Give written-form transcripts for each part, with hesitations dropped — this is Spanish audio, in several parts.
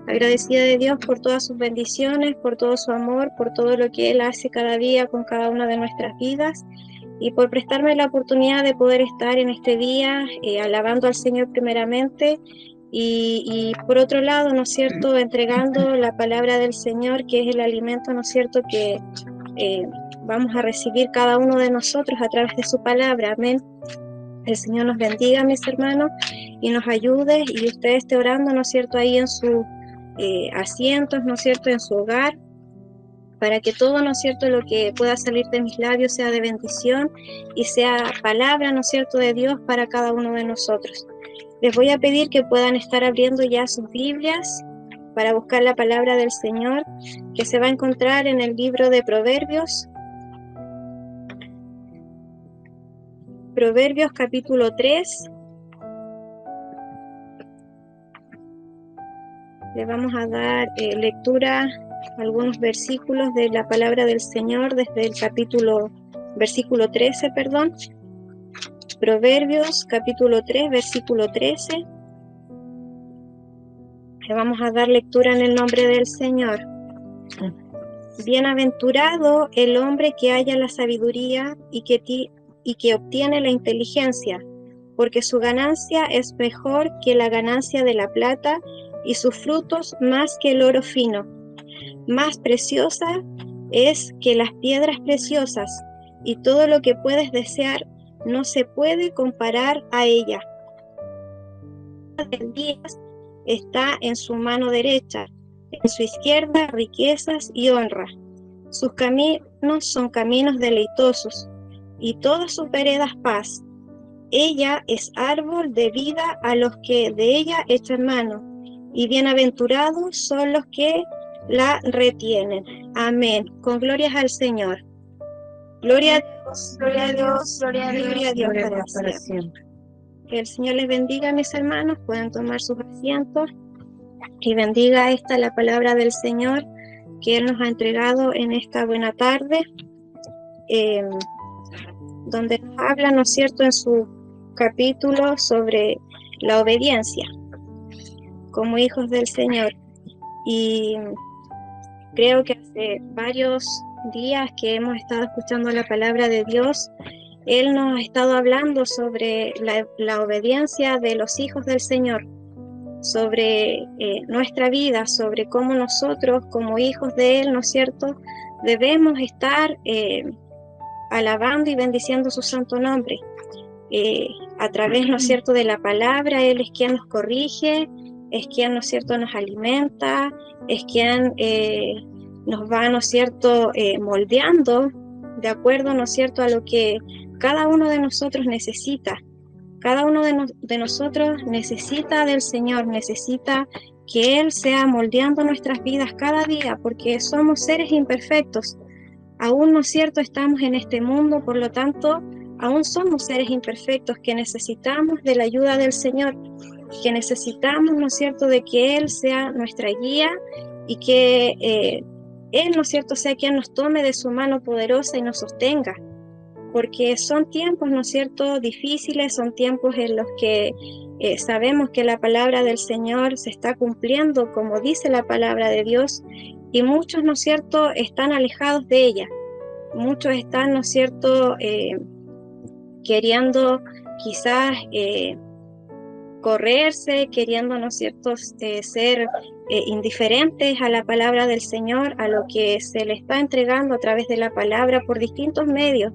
agradecida de Dios por todas sus bendiciones, por todo su amor, por todo lo que Él hace cada día con cada una de nuestras vidas y por prestarme la oportunidad de poder estar en este día alabando al Señor primeramente y por otro lado, ¿no es cierto?, entregando la palabra del Señor, que es el alimento, ¿no es cierto?, que vamos a recibir cada uno de nosotros a través de su palabra. Amén. El Señor nos bendiga, mis hermanos, y nos ayude, y usted esté orando, ¿no es cierto?, ahí en sus asientos, ¿no es cierto?, en su hogar, para que todo, ¿no es cierto?, lo que pueda salir de mis labios sea de bendición y sea palabra, ¿no es cierto?, de Dios para cada uno de nosotros. Les voy a pedir que puedan estar abriendo ya sus Biblias para buscar la palabra del Señor, que se va a encontrar en el libro de Proverbios. Proverbios capítulo 3. Le vamos a dar lectura a algunos versículos de la palabra del Señor desde el versículo 13, perdón. Proverbios capítulo 3, versículo 13. Le vamos a dar lectura en el nombre del Señor. Bienaventurado el hombre que halla la sabiduría y que obtiene la inteligencia, porque su ganancia es mejor que la ganancia de la plata y sus frutos más que el oro fino. Más preciosa es que las piedras preciosas, y todo lo que puedes desear no se puede comparar a ella. El día está en su mano derecha, en su izquierda riquezas y honra. Sus caminos son caminos deleitosos, y todas sus veredas paz. Ella es árbol de vida a los que de ella echan mano, y bienaventurados son los que la retienen. Amén. Con glorias al Señor. Gloria a Dios, gloria a Dios, gloria a Dios, gloria a Dios para siempre. Que el Señor les bendiga, mis hermanos. Pueden tomar sus asientos y bendiga la palabra del Señor que Él nos ha entregado en esta buena tarde, donde nos habla, ¿no es cierto?, en su capítulo sobre la obediencia como hijos del Señor. Y creo que hace varios días que hemos estado escuchando la palabra de Dios, Él nos ha estado hablando sobre la obediencia de los hijos del Señor, sobre nuestra vida, sobre cómo nosotros como hijos de Él, ¿no es cierto?, debemos estar alabando y bendiciendo su santo nombre. A través, ¿no es cierto?, de la palabra. Él es quien nos corrige, es quien, ¿no es cierto?, nos alimenta, es quien nos va, ¿no es cierto?, moldeando de acuerdo, ¿no es cierto?, a lo que cada uno de nosotros necesita. Cada uno de nosotros necesita del Señor, necesita que Él sea moldeando nuestras vidas cada día, porque somos seres imperfectos. Aún, ¿no es cierto?, estamos en este mundo, por lo tanto, aún somos seres imperfectos que necesitamos de la ayuda del Señor, que necesitamos, ¿no es cierto?, de que Él sea nuestra guía y que Él, ¿no es cierto?, sea quien nos tome de su mano poderosa y nos sostenga. Porque son tiempos, ¿no es cierto?, difíciles, son tiempos en los que sabemos que la palabra del Señor se está cumpliendo como dice la palabra de Dios, y muchos, ¿no es cierto?, están alejados de ella. Muchos están, ¿no es cierto?, queriendo quizás correrse, queriendo, ¿no es cierto?, ser indiferentes a la palabra del Señor, a lo que se le está entregando a través de la palabra por distintos medios.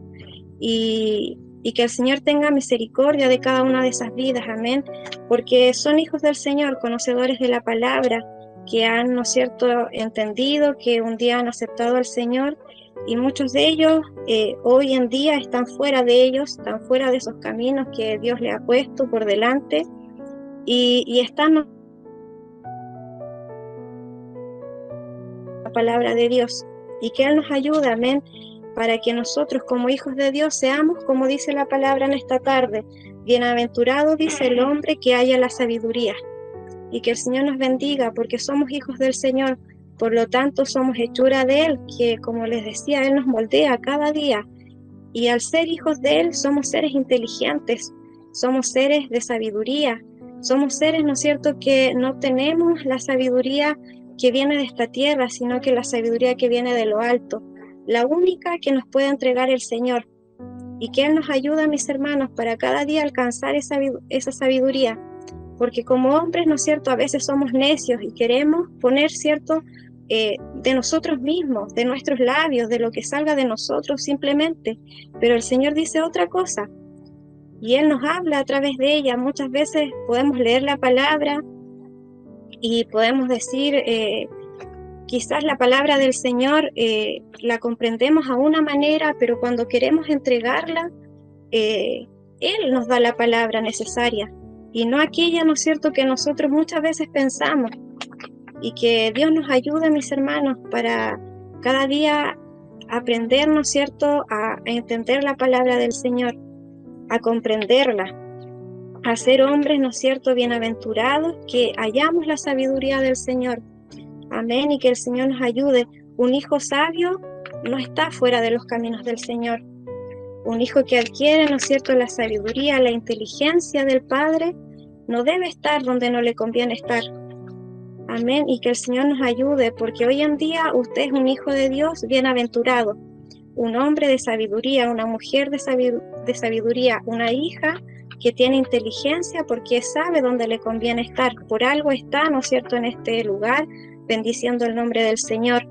Y que el Señor tenga misericordia de cada una de esas vidas, amén, porque son hijos del Señor, conocedores de la palabra, que han, ¿no es cierto?, entendido, que un día han aceptado al Señor, y muchos de ellos hoy en día están fuera de ellos, están fuera de esos caminos que Dios le ha puesto por delante, y están en la palabra de Dios, y que Él nos ayude, amén, para que nosotros como hijos de Dios seamos, como dice la palabra en esta tarde, bienaventurado, dice el hombre que haya la sabiduría, y que el Señor nos bendiga, porque somos hijos del Señor, por lo tanto somos hechura de Él, que como les decía, Él nos moldea cada día, y al ser hijos de Él somos seres inteligentes, somos seres de sabiduría, Somos seres, ¿no es cierto?, que no tenemos la sabiduría que viene de esta tierra, sino que la sabiduría que viene de lo alto, la única que nos puede entregar el Señor, y que Él nos ayuda, mis hermanos, para cada día alcanzar esa sabiduría, porque como hombres, ¿no es cierto?, a veces somos necios y queremos poner, ¿cierto?, de nosotros mismos, de nuestros labios, de lo que salga de nosotros simplemente, pero el Señor dice otra cosa, y Él nos habla a través de ella. Muchas veces podemos leer la palabra y podemos decir, quizás la palabra del Señor la comprendemos a una manera, pero cuando queremos entregarla, Él nos da la palabra necesaria, y no aquella, ¿no es cierto?, que nosotros muchas veces pensamos. Y que Dios nos ayude, mis hermanos, para cada día aprender, ¿no es cierto?, a entender la palabra del Señor, a comprenderla, a ser hombres, ¿no es cierto?, bienaventurados, que hallamos la sabiduría del Señor. Amén, y que el Señor nos ayude. Un hijo sabio no está fuera de los caminos del Señor. Un hijo que adquiere, ¿no es cierto?, la sabiduría, la inteligencia del Padre, no debe estar donde no le conviene estar. Amén, y que el Señor nos ayude, porque hoy en día usted es un hijo de Dios bienaventurado, un hombre de sabiduría, una mujer de sabiduría, una hija que tiene inteligencia porque sabe dónde le conviene estar. Por algo está, ¿no es cierto?, en este lugar, bendiciendo el nombre del Señor.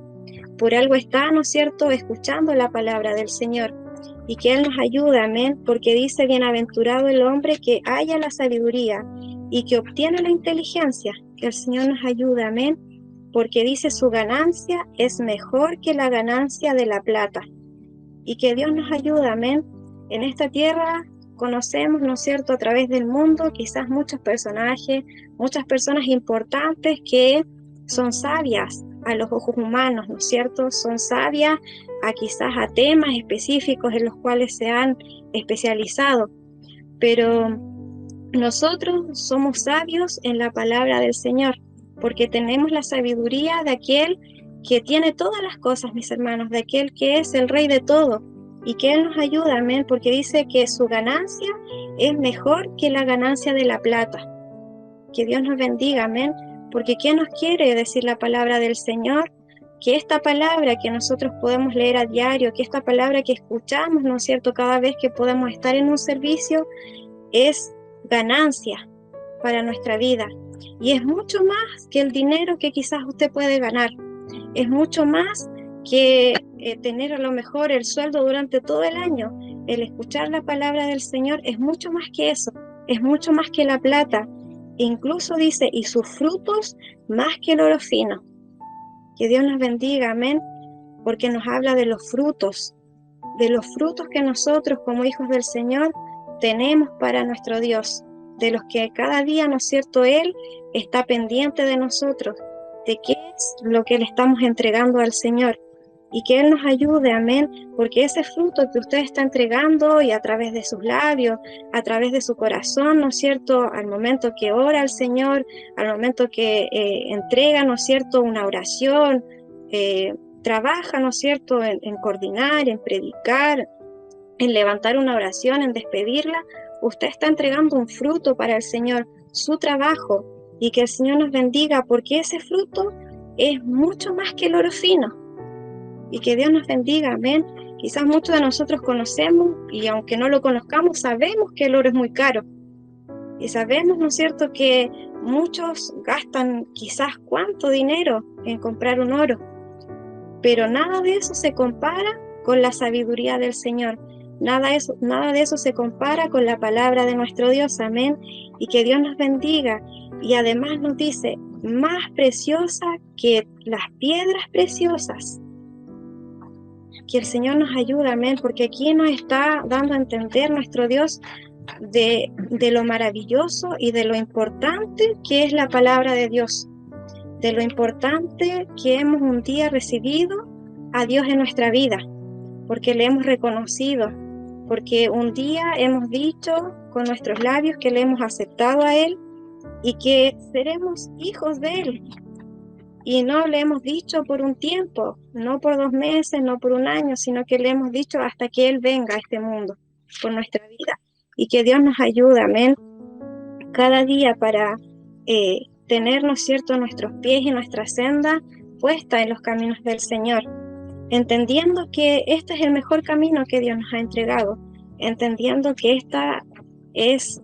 Por algo está, ¿no es cierto?, escuchando la palabra del Señor. Y que Él nos ayude, amén, porque dice: bienaventurado el hombre que halla la sabiduría y que obtiene la inteligencia. Que el Señor nos ayude, amén, porque dice: su ganancia es mejor que la ganancia de la plata. Y que Dios nos ayude, amén. En esta tierra conocemos, ¿no es cierto?, a través del mundo, quizás muchos personajes, muchas personas importantes que son sabias a los ojos humanos, ¿no es cierto? Son sabias quizás a temas específicos en los cuales se han especializado, pero nosotros somos sabios en la palabra del Señor, porque tenemos la sabiduría de aquel que tiene todas las cosas, mis hermanos, de aquel que es el Rey de todo, y que Él nos ayuda, amén, porque dice que su ganancia es mejor que la ganancia de la plata. Que Dios nos bendiga, amén, porque ¿qué nos quiere decir la palabra del Señor? Que esta palabra que nosotros podemos leer a diario, que esta palabra que escuchamos, ¿no es cierto?, cada vez que podemos estar en un servicio, es ganancia para nuestra vida. Y es mucho más que el dinero que quizás usted puede ganar. Es mucho más que tener a lo mejor el sueldo durante todo el año. El escuchar la palabra del Señor es mucho más que eso. Es mucho más que la plata. Incluso dice: y sus frutos más que el oro fino. Que Dios nos bendiga, amén, porque nos habla de los frutos que nosotros como hijos del Señor tenemos para nuestro Dios, de los que cada día, ¿no es cierto?, Él está pendiente de nosotros, de qué es lo que le estamos entregando al Señor, y que Él nos ayude, amén, porque ese fruto que usted está entregando, y a través de sus labios, a través de su corazón, ¿no es cierto?, al momento que ora al Señor, al momento que entrega, ¿no es cierto?, una oración, trabaja, ¿no es cierto?, en coordinar, en predicar, en levantar una oración, en despedirla, usted está entregando un fruto para el Señor, su trabajo, y que el Señor nos bendiga, porque ese fruto es mucho más que el oro fino. Y que Dios nos bendiga, amén. Quizás muchos de nosotros conocemos, y aunque no lo conozcamos, sabemos que el oro es muy caro. Y sabemos, ¿no es cierto?, que muchos gastan quizás cuánto dinero en comprar un oro. Pero nada de eso se compara con la sabiduría del Señor. Nada de eso se compara con la palabra de nuestro Dios, amén. Y que Dios nos bendiga. Y además nos dice: más preciosa que las piedras preciosas. Que el Señor nos ayude, amén, porque aquí nos está dando a entender nuestro Dios de lo maravilloso y de lo importante que es la palabra de Dios, de lo importante que hemos un día recibido a Dios en nuestra vida, porque le hemos reconocido, porque un día hemos dicho con nuestros labios que le hemos aceptado a Él y que seremos hijos de Él. Y no le hemos dicho por un tiempo, no por 2 meses, no por un año, sino que le hemos dicho hasta que Él venga a este mundo por nuestra vida. Y que Dios nos ayude, amén, cada día para tener, ¿no es cierto?, nuestros pies y nuestra senda puesta en los caminos del Señor, entendiendo que este es el mejor camino que Dios nos ha entregado, entendiendo que esta es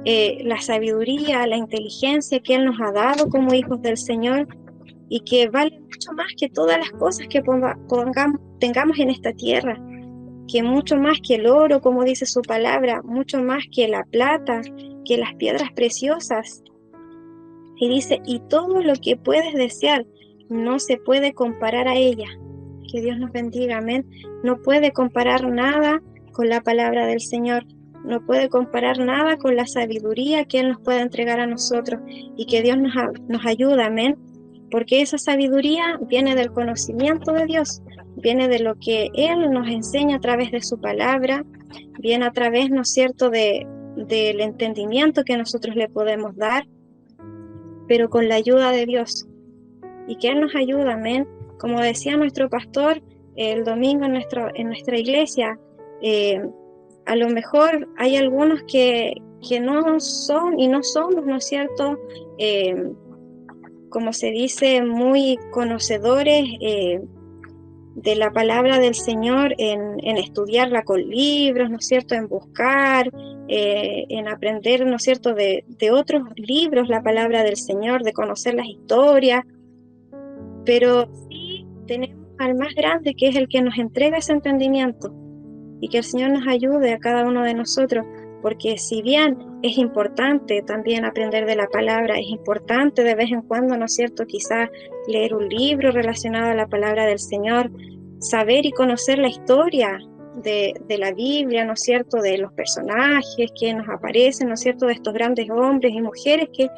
la sabiduría, la inteligencia que Él nos ha dado como hijos del Señor, y que vale mucho más que todas las cosas que tengamos en esta tierra, que mucho más que el oro, como dice su palabra, mucho más que la plata, que las piedras preciosas. Y dice, y todo lo que puedes desear no se puede comparar a ella. Que Dios nos bendiga, amén. No puede comparar nada con la palabra del Señor. No puede comparar nada con la sabiduría que Él nos puede entregar a nosotros, y que Dios nos ayuda, amén. Porque esa sabiduría viene del conocimiento de Dios, viene de lo que Él nos enseña a través de su palabra, viene a través, ¿no es cierto?, del entendimiento que nosotros le podemos dar, pero con la ayuda de Dios. Y que Él nos ayuda, amén. Como decía nuestro pastor el domingo en nuestra iglesia, a lo mejor hay algunos que no son y no somos, ¿no es cierto?, como se dice, muy conocedores de la palabra del Señor en estudiarla con libros, ¿no es cierto?, en buscar, en aprender, ¿no es cierto?, de otros libros la palabra del Señor, de conocer las historias, pero sí tenemos al más grande, que es el que nos entrega ese entendimiento, y que el Señor nos ayude a cada uno de nosotros, porque si bien es importante también aprender de la palabra, es importante de vez en cuando, ¿no es cierto?, quizás leer un libro relacionado a la palabra del Señor, saber y conocer la historia de la Biblia, ¿no es cierto?, de los personajes que nos aparecen, ¿no es cierto?, de estos grandes hombres y mujeres que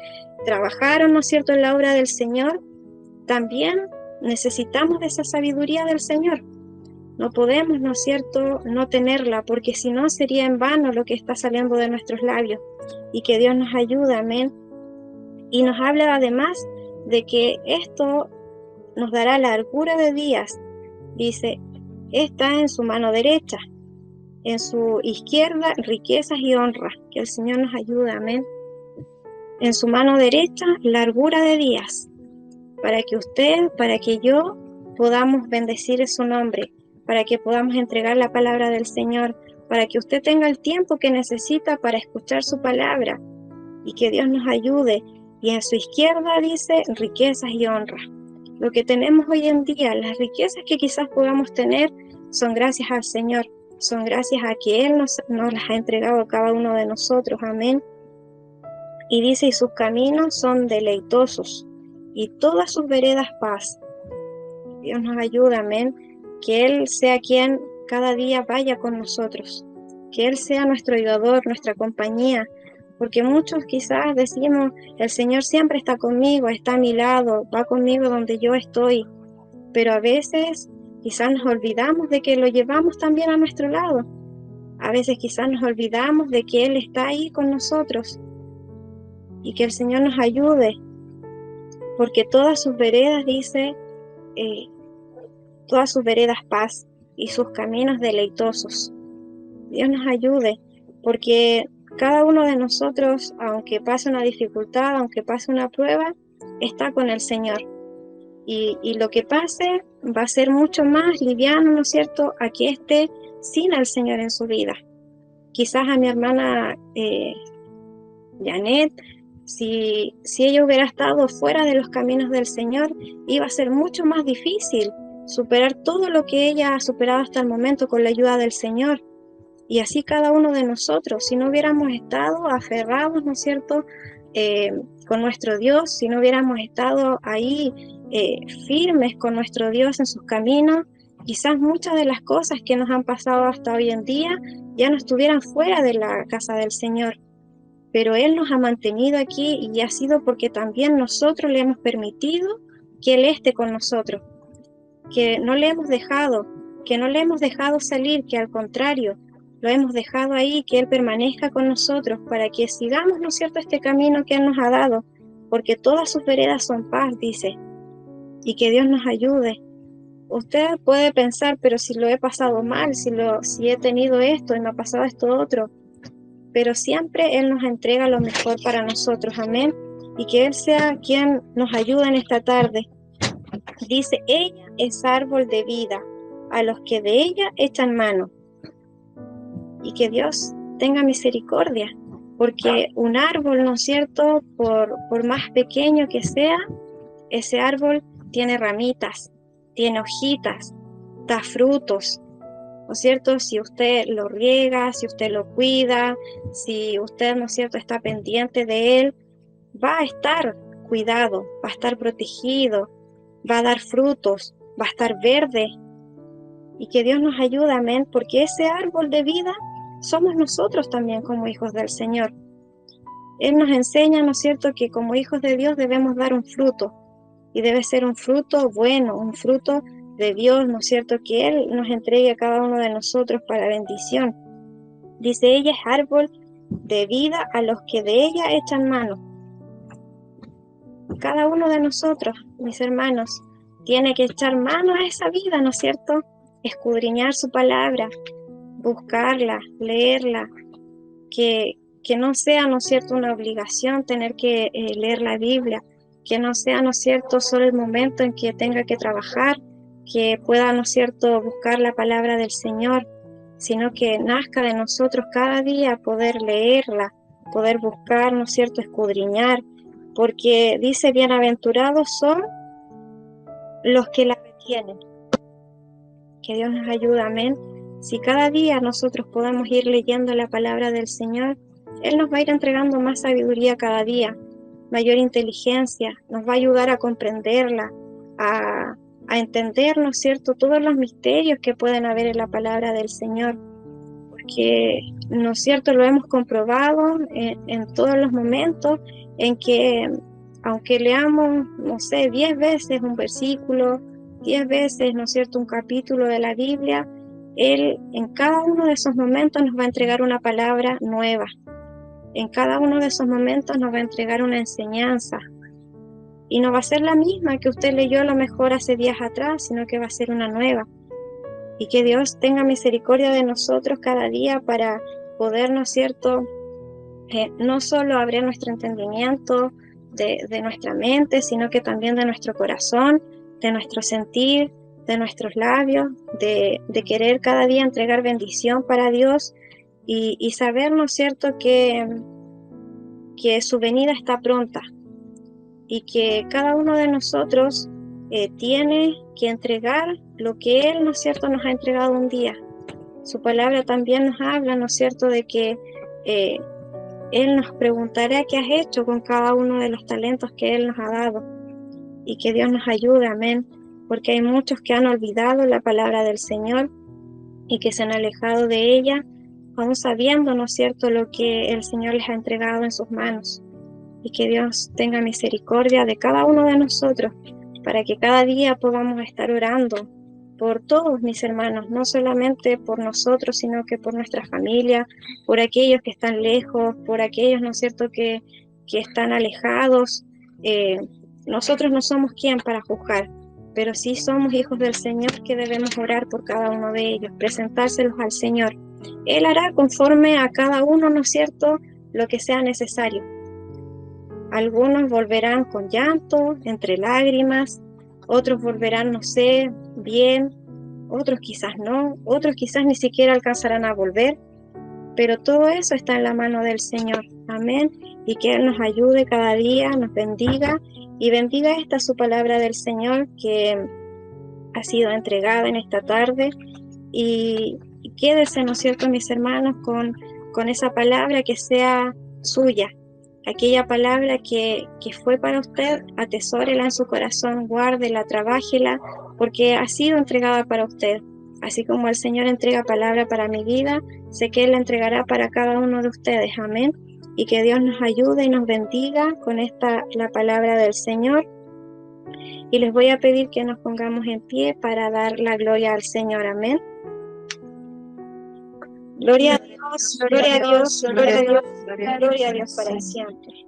trabajaron, ¿no es cierto?, en la obra del Señor. También necesitamos de esa sabiduría del Señor. No podemos, ¿no es cierto?, no tenerla, porque si no sería en vano lo que está saliendo de nuestros labios. Y que Dios nos ayude, amén. Y nos habla además de que esto nos dará largura de días. Dice, está en su mano derecha, en su izquierda riquezas y honra. Que el Señor nos ayude, amén. En su mano derecha, largura de días, para que usted, para que yo podamos bendecir su nombre, para que podamos entregar la palabra del Señor, para que usted tenga el tiempo que necesita para escuchar su palabra, y que Dios nos ayude. Y en su izquierda dice riquezas y honra. Lo que tenemos hoy en día, las riquezas que quizás podamos tener, son gracias al Señor, son gracias a que Él nos las ha entregado a cada uno de nosotros, amén. Y dice, y sus caminos son deleitosos, y todas sus veredas paz. Dios nos ayuda, amén. Que Él sea quien cada día vaya con nosotros, que Él sea nuestro ayudador, nuestra compañía, porque muchos quizás decimos, el Señor siempre está conmigo, está a mi lado, va conmigo donde yo estoy, pero a veces quizás nos olvidamos de que lo llevamos también a nuestro lado. A veces quizás nos olvidamos de que Él está ahí con nosotros, y que el Señor nos ayude, porque todas sus veredas, dice, todas sus veredas paz, y sus caminos deleitosos. Dios nos ayude, porque cada uno de nosotros, aunque pase una dificultad, aunque pase una prueba, está con el Señor. Y lo que pase va a ser mucho más liviano, ¿no es cierto?, a que esté sin el Señor en su vida. Quizás a mi hermana Janet, si ella hubiera estado fuera de los caminos del Señor, iba a ser mucho más difícil superar todo lo que ella ha superado hasta el momento con la ayuda del Señor. Y así cada uno de nosotros, si no hubiéramos estado aferrados, ¿no es cierto?, con nuestro Dios, si no hubiéramos estado ahí firmes con nuestro Dios en sus caminos, quizás muchas de las cosas que nos han pasado hasta hoy en día ya no estuvieran fuera de la casa del Señor. Pero Él nos ha mantenido aquí, y ha sido porque también nosotros le hemos permitido que Él esté con nosotros, que no le hemos dejado, salir, que al contrario, lo hemos dejado ahí, que Él permanezca con nosotros para que sigamos, ¿no es cierto?, este camino que Él nos ha dado, porque todas sus veredas son paz, dice, y que Dios nos ayude. Usted puede pensar, pero si lo he pasado mal, si he tenido esto y me ha pasado esto otro, pero siempre Él nos entrega lo mejor para nosotros, amén, y que Él sea quien nos ayude en esta tarde. Dice, ella es árbol de vida, a los que de ella echan mano, y que Dios tenga misericordia, porque un árbol, ¿no es cierto?, por más pequeño que sea, ese árbol tiene ramitas, tiene hojitas, da frutos, ¿no es cierto? Si usted lo riega, si usted lo cuida, si usted, ¿no es cierto?, está pendiente de él, va a estar cuidado, va a estar protegido, va a dar frutos, va a estar verde. Y que Dios nos ayude, amén, porque ese árbol de vida somos nosotros también como hijos del Señor. Él nos enseña, ¿no es cierto?, que como hijos de Dios debemos dar un fruto, y debe ser un fruto bueno, un fruto de Dios, ¿no es cierto?, que Él nos entregue a cada uno de nosotros para bendición. Dice, ella es árbol de vida a los que de ella echan mano. Cada uno de nosotros, mis hermanos, tiene que echar mano a esa vida, ¿no es cierto?, escudriñar su palabra, buscarla, leerla, que no sea, ¿no es cierto?, una obligación tener que leer la Biblia, que no sea, ¿no es cierto?, solo el momento en que tenga que trabajar, que pueda, ¿no es cierto?, buscar la palabra del Señor, sino que nazca de nosotros cada día poder leerla, poder buscar, ¿no es cierto?, escudriñar, porque dice, bienaventurados son los que la retienen. Que Dios nos ayude, amén. Si cada día nosotros podemos ir leyendo la palabra del Señor, Él nos va a ir entregando más sabiduría cada día, mayor inteligencia, nos va a ayudar a comprenderla, a entender, ¿no es cierto?, todos los misterios que pueden haber en la palabra del Señor, porque, ¿no es cierto?, lo hemos comprobado en todos los momentos en que, aunque leamos, no sé, 10 veces un versículo, 10 veces, ¿no es cierto?, un capítulo de la Biblia, Él en cada uno de esos momentos nos va a entregar una palabra nueva. En cada uno de esos momentos nos va a entregar una enseñanza. Y no va a ser la misma que usted leyó a lo mejor hace días atrás, sino que va a ser una nueva. Y que Dios tenga misericordia de nosotros cada día para poder, ¿no es cierto?, no solo abrir nuestro entendimiento de nuestra mente, sino que también de nuestro corazón, de nuestro sentir, de nuestros labios, de querer cada día entregar bendición para Dios y saber, ¿no es cierto?, que su venida está pronta y que cada uno de nosotros tiene que entregar lo que Él, ¿no es cierto?, nos ha entregado un día. Su palabra también nos habla, ¿no es cierto?, de que Él nos preguntará qué has hecho con cada uno de los talentos que Él nos ha dado. Y que Dios nos ayude, amén, porque hay muchos que han olvidado la palabra del Señor y que se han alejado de ella, aún sabiendo, ¿no es cierto?, lo que el Señor les ha entregado en sus manos. Y que Dios tenga misericordia de cada uno de nosotros, para que cada día podamos estar orando por todos mis hermanos, no solamente por nosotros, sino que por nuestra familia, por aquellos que están lejos, por aquellos, ¿no es cierto?, que están alejados. Nosotros no somos quien para juzgar, pero sí somos hijos del Señor que debemos orar por cada uno de ellos, presentárselos al Señor. Él hará conforme a cada uno, ¿no es cierto?, lo que sea necesario. Algunos volverán con llanto, entre lágrimas, otros volverán, no sé, bien, otros quizás no, otros quizás ni siquiera alcanzarán a volver, pero todo eso está en la mano del Señor, amén, y que Él nos ayude cada día, nos bendiga, y bendiga esta su palabra del Señor que ha sido entregada en esta tarde, y quédese, ¿no es cierto?, mis hermanos, con esa palabra que sea suya. Aquella palabra que fue para usted, atesórela en su corazón, guárdela, trabájela, porque ha sido entregada para usted. Así como el Señor entrega palabra para mi vida, sé que Él la entregará para cada uno de ustedes. Amén. Y que Dios nos ayude y nos bendiga con la palabra del Señor. Y les voy a pedir que nos pongamos en pie para dar la gloria al Señor. Amén. Gloria a Dios, gloria a Dios, gloria a Dios, gloria a Dios para siempre.